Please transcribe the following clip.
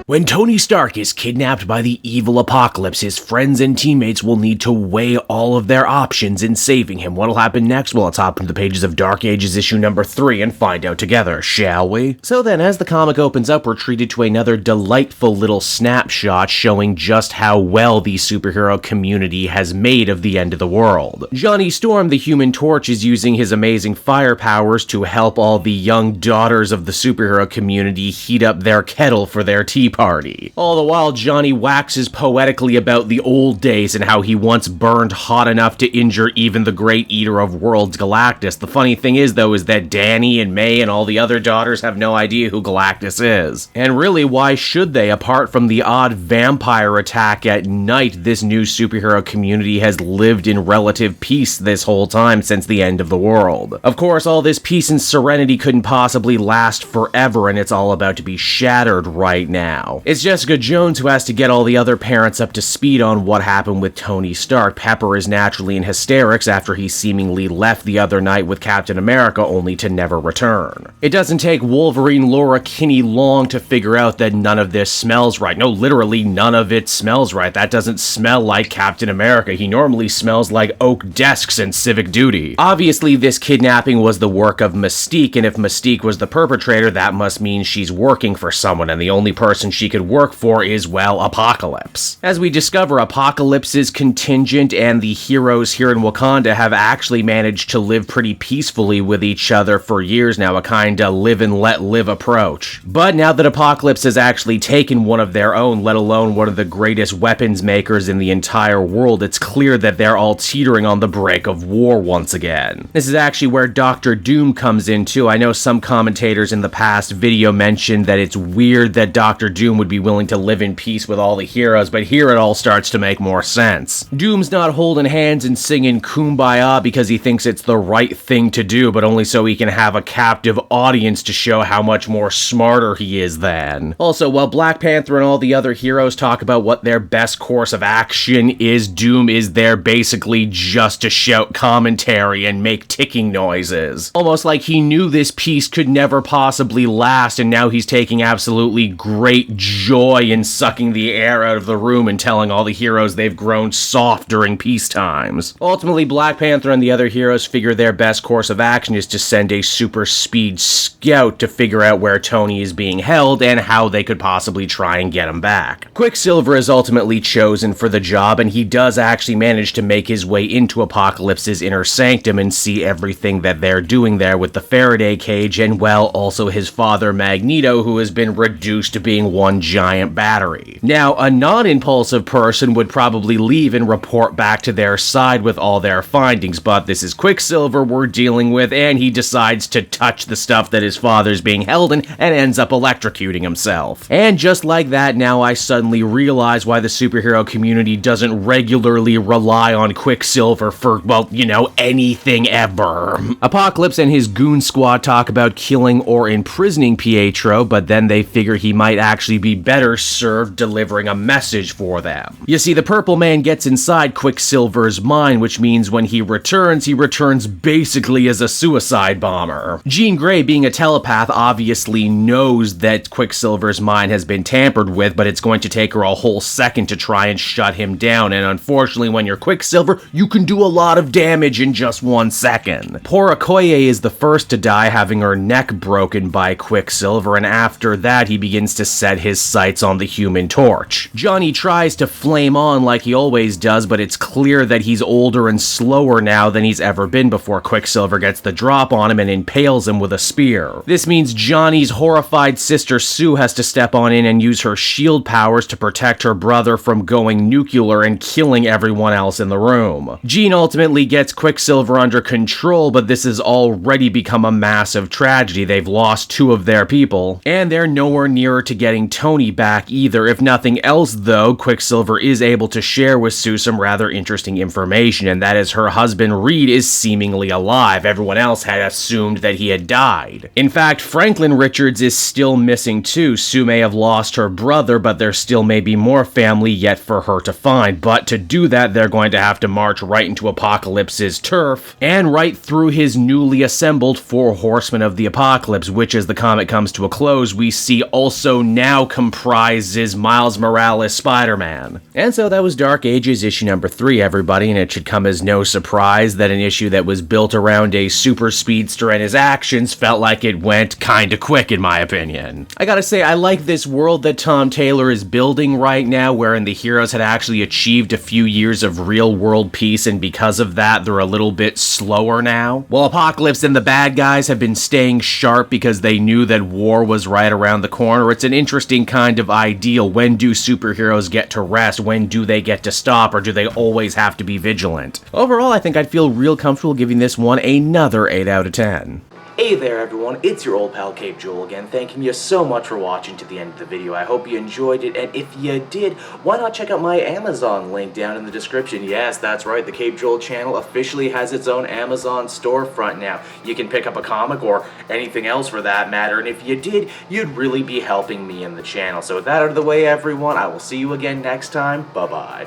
When Tony Stark is kidnapped by the evil Apocalypse, his friends and teammates will need to weigh all of their options in saving him. What'll happen next? Well, let's hop into the pages of Dark Ages issue number 3 and find out together, shall we? So then, as the comic opens up, we're treated to another delightful little snapshot showing just how well the superhero community has made of the end of the world. Johnny Storm, the Human Torch, is using his amazing fire powers to help all the young daughters of the superhero community heat up their kettle for their tea party. All the while, Johnny waxes poetically about the old days and how he once burned hot enough to injure even the great eater of worlds, Galactus. The funny thing is, though, is that Danny and May and all the other daughters have no idea who Galactus is. And really, why should they? Apart from the odd vampire attack at night, this new superhero community has lived in relative peace this whole time since the end of the world. Of course, all this peace and serenity couldn't possibly last forever, and it's all about to be shattered right now. It's Jessica Jones who has to get all the other parents up to speed on what happened with Tony Stark. Pepper is naturally in hysterics after he seemingly left the other night with Captain America only to never return. It doesn't take Wolverine Laura Kinney long to figure out that none of this smells right. No, literally none of it smells right. That doesn't smell like Captain America. He normally smells like oak desks and Civic Duty. Obviously, this kidnapping was the work of Mystique, and if Mystique was the perpetrator, that must mean she's working for someone, and the only person she could work for is, well, Apocalypse. As we discover, Apocalypse is contingent, and the heroes here in Wakanda have actually managed to live pretty peacefully with each other for years now, a kinda live and let live approach. But now that Apocalypse has actually taken one of their own, let alone one of the greatest weapons makers in the entire world, it's clear that they're all teetering on the brink of war once again. This is actually where Dr. Doom comes in too. I know some commentators in the past video mentioned that it's weird that Dr. Doom would be willing to live in peace with all the heroes, but here it all starts to make more sense. Doom's not holding hands and singing Kumbaya because he thinks it's the right thing to do, but only so he can have a captive audience to show how much more smarter he is than. Also, while Black Panther and all the other heroes talk about what their best course of action is, Doom is there basically just to shout commentary and make ticking noises. Almost like he knew this peace could never possibly last, and now he's taking absolutely great joy in sucking the air out of the room and telling all the heroes they've grown soft during peace times. Ultimately, Black Panther and the other heroes figure their best course of action is to send a super speed scout to figure out where Tony is being held and how they could possibly try and get him back. Quicksilver is ultimately chosen for the job, and he does actually manage to make his way into Apocalypse's inner sanctum and see everything that they're doing there with the Faraday cage and, well, also his father Magneto, who has been reduced to being one giant battery. Now, a non-impulsive person would probably leave and report back to their side with all their findings, but this is Quicksilver we're dealing with, and he decides to touch the stuff that his father's being held in and ends up electrocuting himself. And just like that, now I suddenly realize why the superhero community doesn't regularly rely on Quicksilver for, well, you know, anything ever. Apocalypse and his goon squad talk about killing or imprisoning Pietro, but then they figure he might actually be better served delivering a message for them. You see, the Purple Man gets inside Quicksilver's mind, which means when he returns basically as a suicide bomber. Jean Grey, being a telepath, obviously knows that Quicksilver's mind has been tampered with, but it's going to take her a whole second to try and shut him down, and unfortunately when you're Quicksilver, you can do a lot of damage in just 1 second. Poor Okoye is the first to die, having her neck broken by Quicksilver, and after that he begins to set his sights on the Human Torch. Johnny tries to flame on like he always does, but it's clear that he's older and slower now than he's ever been before Quicksilver gets the drop on him and impales him with a spear. This means Johnny's horrified sister Sue has to step on in and use her shield powers to protect her brother from going nuclear and killing everyone else in the room. Jean ultimately gets Quicksilver under control, but this has already become a massive tragedy. They've lost 2 of their people, and they're nowhere nearer to getting Tony back either. If nothing else, though, Quicksilver is able to share with Sue some rather interesting information, and that is her husband Reed is seemingly alive. Everyone else had assumed that he had died. In fact, Franklin Richards is still missing too. Sue may have lost her brother, but there still may be more family yet for her to find. But to do that, they're going to have to march right into Apocalypse's turf, and right through his newly assembled 4 Horsemen of the Apocalypse, which as the comic comes to a close, we see also now now comprises Miles Morales' Spider-Man. And so that was Dark Ages issue number 3, everybody, and it should come as no surprise that an issue that was built around a super speedster and his actions felt like it went kinda quick, in my opinion. I gotta say, I like this world that Tom Taylor is building right now, wherein the heroes had actually achieved a few years of real-world peace, and because of that, they're a little bit slower now. While Apocalypse and the bad guys have been staying sharp because they knew that war was right around the corner, it's an interesting kind of ideal. When do superheroes get to rest? When do they get to stop? Or do they always have to be vigilant? Overall, I think I'd feel real comfortable giving this one another 8 out of 10. Hey there everyone, it's your old pal Cape Joel again, thanking you so much for watching to the end of the video. I hope you enjoyed it, and if you did, why not check out my Amazon link down in the description. Yes, that's right, the Cape Joel channel officially has its own Amazon storefront now. You can pick up a comic or anything else for that matter, and if you did, you'd really be helping me in the channel. So with that out of the way everyone, I will see you again next time. Bye-bye.